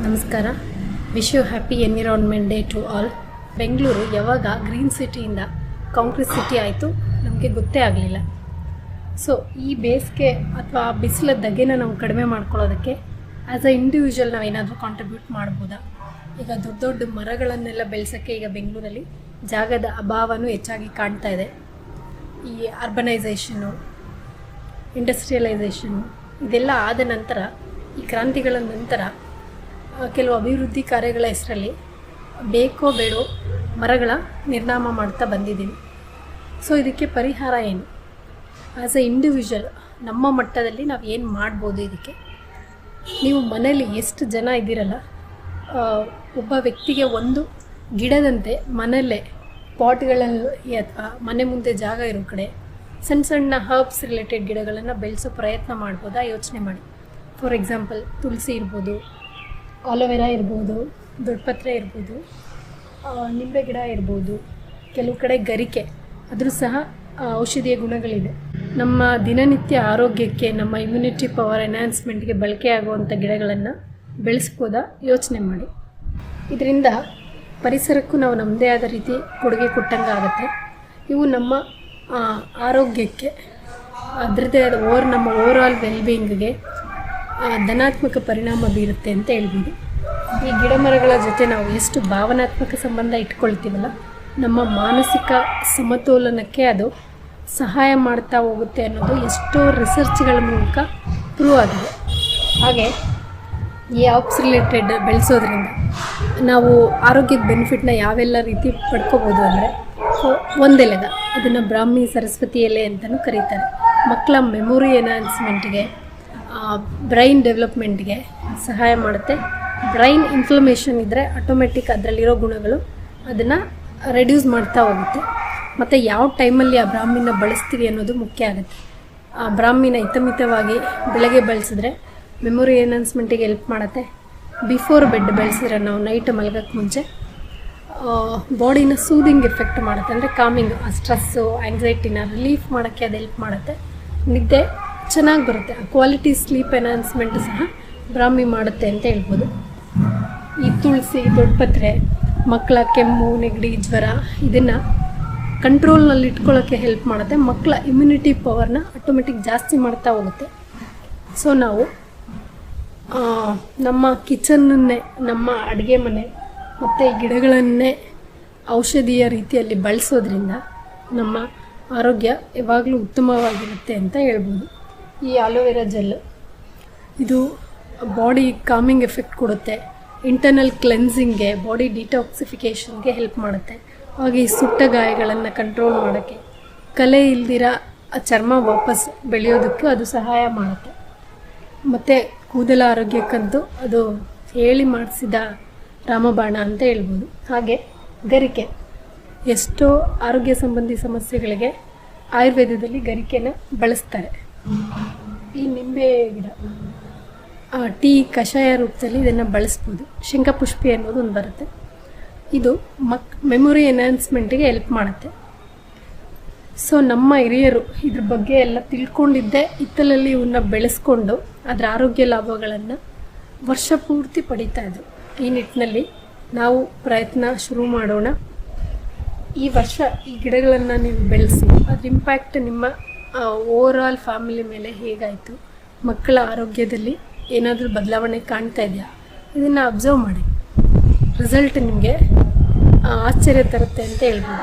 ನಮಸ್ಕಾರ. Wish you happy environment day to all. Bengaluru ಯಾವಾಗ green ಸಿಟಿಯಿಂದ concrete city ಆಯಿತು ನಮಗೆ ಗೊತ್ತೇ ಆಗಲಿಲ್ಲ. ಸೊ ಈ ಬೇಸಿಗೆ ಅಥವಾ ಬಿಸಿಲ ಧಗೆನ ನಾವು ಕಡಿಮೆ ಮಾಡ್ಕೊಳ್ಳೋದಕ್ಕೆ ಆ್ಯಸ್ ಅ ಇಂಡಿವಿಜುವಲ್ ನಾವೇನಾದರೂ ಕಾಂಟ್ರಿಬ್ಯೂಟ್ ಮಾಡ್ಬೋದಾ? ಈಗ ದೊಡ್ಡ ದೊಡ್ಡ ಮರಗಳನ್ನೆಲ್ಲ ಬೆಳೆಸೋಕ್ಕೆ ಈಗ ಬೆಂಗಳೂರಲ್ಲಿ ಜಾಗದ ಅಭಾವನೂ ಹೆಚ್ಚಾಗಿ ಕಾಣ್ತಾ ಇದೆ. ಈ ಅರ್ಬನೈಸೇಷನ್ನು, ಇಂಡಸ್ಟ್ರಿಯಲೈಸೇಷನ್ನು ಇದೆಲ್ಲ ಆದ ನಂತರ, ಈ ಕ್ರಾಂತಿಗಳ ನಂತರ ಕೆಲವು ಅಭಿವೃದ್ಧಿ ಕಾರ್ಯಗಳ ಹೆಸರಲ್ಲಿ ಬೇಕೋ ಬೇಡೋ ಮರಗಳ ನಿರ್ನಾಮ ಮಾಡ್ತಾ ಬಂದಿದ್ದೀವಿ. ಸೊ ಇದಕ್ಕೆ ಪರಿಹಾರ ಏನು? ಆ್ಯಸ್ ಅ ಇಂಡಿವಿಜುವಲ್ ನಮ್ಮ ಮಟ್ಟದಲ್ಲಿ ನಾವು ಏನು ಮಾಡ್ಬೋದು ಇದಕ್ಕೆ? ನೀವು ಮನೇಲಿ ಎಷ್ಟು ಜನ ಇದ್ದೀರಲ್ಲ, ಒಬ್ಬ ವ್ಯಕ್ತಿಗೆ ಒಂದು ಗಿಡದಂತೆ ಮನೆಯಲ್ಲೇ ಪಾಟ್ಗಳಲ್ಲಿ ಅಥವಾ ಮನೆ ಮುಂದೆ ಜಾಗ ಇರೋ ಕಡೆ ಸಣ್ಣ ಸಣ್ಣ ಹರ್ಬ್ಸ್ ರಿಲೇಟೆಡ್ ಗಿಡಗಳನ್ನು ಬೆಳೆಸೋ ಪ್ರಯತ್ನ ಮಾಡ್ಬೋದಾ? ಯೋಚನೆ ಮಾಡಿ. ಫಾರ್ ಎಕ್ಸಾಂಪಲ್ ತುಳಸಿ ಇರ್ಬೋದು, ಆಲೋವೆರಾ ಇರ್ಬೋದು, ದೊಡ್ಡಪತ್ರೆ ಇರ್ಬೋದು, ನಿಂಬೆ ಗಿಡ ಇರ್ಬೋದು, ಕೆಲವು ಕಡೆ ಗರಿಕೆ, ಆದರೂ ಸಹ ಔಷಧೀಯ ಗುಣಗಳಿದೆ. ನಮ್ಮ ದಿನನಿತ್ಯ ಆರೋಗ್ಯಕ್ಕೆ, ನಮ್ಮ ಇಮ್ಯುನಿಟಿ ಪವರ್ ಎನ್ಹಾನ್ಸ್ಮೆಂಟ್ಗೆ ಬಳಕೆ ಆಗುವಂಥ ಗಿಡಗಳನ್ನು ಬೆಳೆಸ್ಬೋದಾ? ಯೋಚನೆ ಮಾಡಿ. ಇದರಿಂದ ಪರಿಸರಕ್ಕೂ ನಾವು ನಮ್ಮದೇ ಆದ ರೀತಿ ಕೊಡುಗೆ ಕೊಟ್ಟಂಗೆ ಆಗುತ್ತೆ. ಇವು ನಮ್ಮ ಆರೋಗ್ಯಕ್ಕೆ, ಅದರದ್ದೇ ಆದ ನಮ್ಮ ಓವರಾಲ್ ವೆಲ್ಬೀಯಿಂಗ್ಗೆ ಧನಾತ್ಮಕ ಪರಿಣಾಮ ಬೀರುತ್ತೆ ಅಂತ ಹೇಳ್ಬೋದು. ಈ ಗಿಡ ಮರಗಳ ಜೊತೆ ನಾವು ಎಷ್ಟು ಭಾವನಾತ್ಮಕ ಸಂಬಂಧ ಇಟ್ಕೊಳ್ತೀವಲ್ಲ, ನಮ್ಮ ಮಾನಸಿಕ ಸಮತೋಲನಕ್ಕೆ ಅದು ಸಹಾಯ ಮಾಡ್ತಾ ಹೋಗುತ್ತೆ ಅನ್ನೋದು ಎಷ್ಟೋ ರಿಸರ್ಚ್ಗಳ ಮೂಲಕ ಪ್ರೂವ್ ಆಗಿದೆ. ಹಾಗೆ ಈ ಹರ್ಬ್ಸ್ ರಿಲೇಟೆಡ್ ಬೆಳೆಸೋದ್ರಿಂದ ನಾವು ಆರೋಗ್ಯದ ಬೆನಿಫಿಟ್ನ ಯಾವೆಲ್ಲ ರೀತಿ ಪಡ್ಕೋಬೋದು ಅಂದರೆ, ಒಂದೆಲೆಗ ಅದನ್ನು ಬ್ರಾಹ್ಮಿ ಸರಸ್ವತಿ ಎಲೆ ಅಂತಲೂ ಕರೀತಾರೆ. ಮಕ್ಕಳ ಮೆಮೊರಿ ಎನ್ಹಾನ್ಸ್ಮೆಂಟ್ಗೆ, ಬ್ರೈನ್ ಡೆವಲಪ್ಮೆಂಟ್ಗೆ ಸಹಾಯ ಮಾಡುತ್ತೆ. ಬ್ರೈನ್ ಇನ್ಫ್ಲಮೇಷನ್ ಇದ್ದರೆ ಆಟೋಮೆಟಿಕ್ ಅದರಲ್ಲಿರೋ ಗುಣಗಳು ಅದನ್ನು ರೆಡ್ಯೂಸ್ ಮಾಡ್ತಾ ಹೋಗುತ್ತೆ. ಮತ್ತು ಯಾವ ಟೈಮಲ್ಲಿ ಆ ಬ್ರಾಹ್ಮಿನ ಬಳಸ್ತೀವಿ ಅನ್ನೋದು ಮುಖ್ಯ ಆಗುತ್ತೆ. ಆ ಬ್ರಾಹ್ಮಿನ ಹಿತಮಿತವಾಗಿ ಬೆಳಗ್ಗೆ ಬಳಸಿದ್ರೆ ಮೆಮೊರಿ ಎನ್ಹಾನ್ಸ್ಮೆಂಟಿಗೆ ಹೆಲ್ಪ್ ಮಾಡುತ್ತೆ. ಬಿಫೋರ್ ಬೆಡ್ ಬೆಳೆಸಿದ್ರೆ ನಾವು ನೈಟ್ ಮಲಗೋಕ್ಕೆ ಮುಂಚೆ ಬಾಡಿನ ಸೂದಿಂಗ್ ಎಫೆಕ್ಟ್ ಮಾಡುತ್ತೆ, ಅಂದರೆ ಕಾಮಿಂಗ್, ಆ ಸ್ಟ್ರೆಸ್ಸು, ಆ್ಯಂಗ್ಸೈಟಿನ ರಿಲೀಫ್ ಮಾಡೋಕ್ಕೆ ಅದು ಹೆಲ್ಪ್ ಮಾಡುತ್ತೆ. ನಿದ್ದೆ ಚೆನ್ನಾಗಿ ಬರುತ್ತೆ. ಕ್ವಾಲಿಟಿ ಸ್ಲೀಪ್ ಎನ್ಹಾನ್ಸ್ಮೆಂಟ್ ಸಹ ಬ್ರಾಹ್ಮಿ ಮಾಡುತ್ತೆ ಅಂತ ಹೇಳ್ಬೋದು. ಈ ತುಳಸಿ, ದೊಡ್ಡಪತ್ರೆ ಮಕ್ಕಳ ಕೆಮ್ಮು, ನೆಗಡಿ, ಜ್ವರ ಇದನ್ನು ಕಂಟ್ರೋಲ್ನಲ್ಲಿ ಇಟ್ಕೊಳ್ಳೋಕ್ಕೆ ಹೆಲ್ಪ್ ಮಾಡುತ್ತೆ. ಮಕ್ಕಳ ಇಮ್ಯುನಿಟಿ ಪವರ್ನ ಆಟೋಮೆಟಿಕ್ ಜಾಸ್ತಿ ಮಾಡ್ತಾ ಹೋಗುತ್ತೆ. ಸೊ ನಾವು ನಮ್ಮ ಕಿಚನ್ನನ್ನೇ, ನಮ್ಮ ಅಡುಗೆ ಮನೆ ಮತ್ತು ಗಿಡಗಳನ್ನೇ ಔಷಧೀಯ ರೀತಿಯಲ್ಲಿ ಬಳಸೋದ್ರಿಂದ ನಮ್ಮ ಆರೋಗ್ಯ ಯಾವಾಗಲೂ ಉತ್ತಮವಾಗಿರುತ್ತೆ ಅಂತ ಹೇಳ್ಬೋದು. ಈ ಆಲೋವೆರಾ ಜೆಲ್ ಇದು ಬಾಡಿ ಕಾಮಿಂಗ್ ಎಫೆಕ್ಟ್ ಕೊಡುತ್ತೆ. ಇಂಟರ್ನಲ್ ಕ್ಲೆನ್ಸಿಂಗ್ಗೆ, ಬಾಡಿ ಡಿಟಾಕ್ಸಿಫಿಕೇಷನ್ಗೆ ಹೆಲ್ಪ್ ಮಾಡುತ್ತೆ. ಹಾಗೆ ಈ ಸುಟ್ಟ ಗಾಯಗಳನ್ನು ಕಂಟ್ರೋಲ್ ಮಾಡೋಕ್ಕೆ, ಕಲೆ ಇಲ್ದಿರ ಚರ್ಮ ವಾಪಸ್ ಬೆಳೆಯೋದಕ್ಕೂ ಅದು ಸಹಾಯ ಮಾಡುತ್ತೆ. ಮತ್ತು ಕೂದಲ ಆರೋಗ್ಯಕ್ಕಂತೂ ಅದು ಹೇಳಿ ಮಾಡಿಸಿದ ರಾಮಬಾಣ ಅಂತ ಹೇಳ್ಬೋದು. ಹಾಗೆ ಗರಿಕೆ, ಎಷ್ಟೋ ಆರೋಗ್ಯ ಸಂಬಂಧಿ ಸಮಸ್ಯೆಗಳಿಗೆ ಆಯುರ್ವೇದದಲ್ಲಿ ಗರಿಕೆನ ಬಳಸ್ತಾರೆ. ಈ ನಿಂಬೆ ಗಿಡ ಟೀ ಕಷಾಯ ರೂಪದಲ್ಲಿ ಇದನ್ನು ಬಳಸ್ಬೋದು. ಶಂಖಪುಷ್ಪಿ ಅನ್ನೋದು ಒಂದು ಬರುತ್ತೆ. ಇದು ಮೆಮೊರಿ ಎನ್ಹಾನ್ಸ್ಮೆಂಟಿಗೆ ಹೆಲ್ಪ್ ಮಾಡುತ್ತೆ. ಸೊ ನಮ್ಮ ಹಿರಿಯರು ಇದ್ರ ಬಗ್ಗೆ ಎಲ್ಲ ತಿಳ್ಕೊಂಡಿದ್ದೇ ಹಿತ್ತಲಲ್ಲಿ ಇವನ್ನ ಬೆಳೆಸ್ಕೊಂಡು ಅದರ ಆರೋಗ್ಯ ಲಾಭಗಳನ್ನು ವರ್ಷ ಪೂರ್ತಿ ಪಡೀತಾಯಿದ್ರು. ಈ ನಿಟ್ಟಿನಲ್ಲಿ ನಾವು ಪ್ರಯತ್ನ ಶುರು ಮಾಡೋಣ. ಈ ವರ್ಷ ಈ ಗಿಡಗಳನ್ನು ನೀವು ಬೆಳೆಸಿ, ಅದ್ರ ಇಂಪ್ಯಾಕ್ಟ್ ನಿಮ್ಮ ಓವರಾಲ್ ಫ್ಯಾಮಿಲಿ ಮೇಲೆ ಹೇಗಾಯಿತು, ಮಕ್ಕಳ ಆರೋಗ್ಯದಲ್ಲಿ ಏನಾದರೂ ಬದಲಾವಣೆ ಕಾಣ್ತಾ ಇದೆಯಾ, ಇದನ್ನು ಅಬ್ಸರ್ವ್ ಮಾಡಿ. ರಿಸಲ್ಟ್ ನಿಮಗೆ ಆಶ್ಚರ್ಯ ತರುತ್ತೆ ಅಂತ ಹೇಳ್ಬೋದು.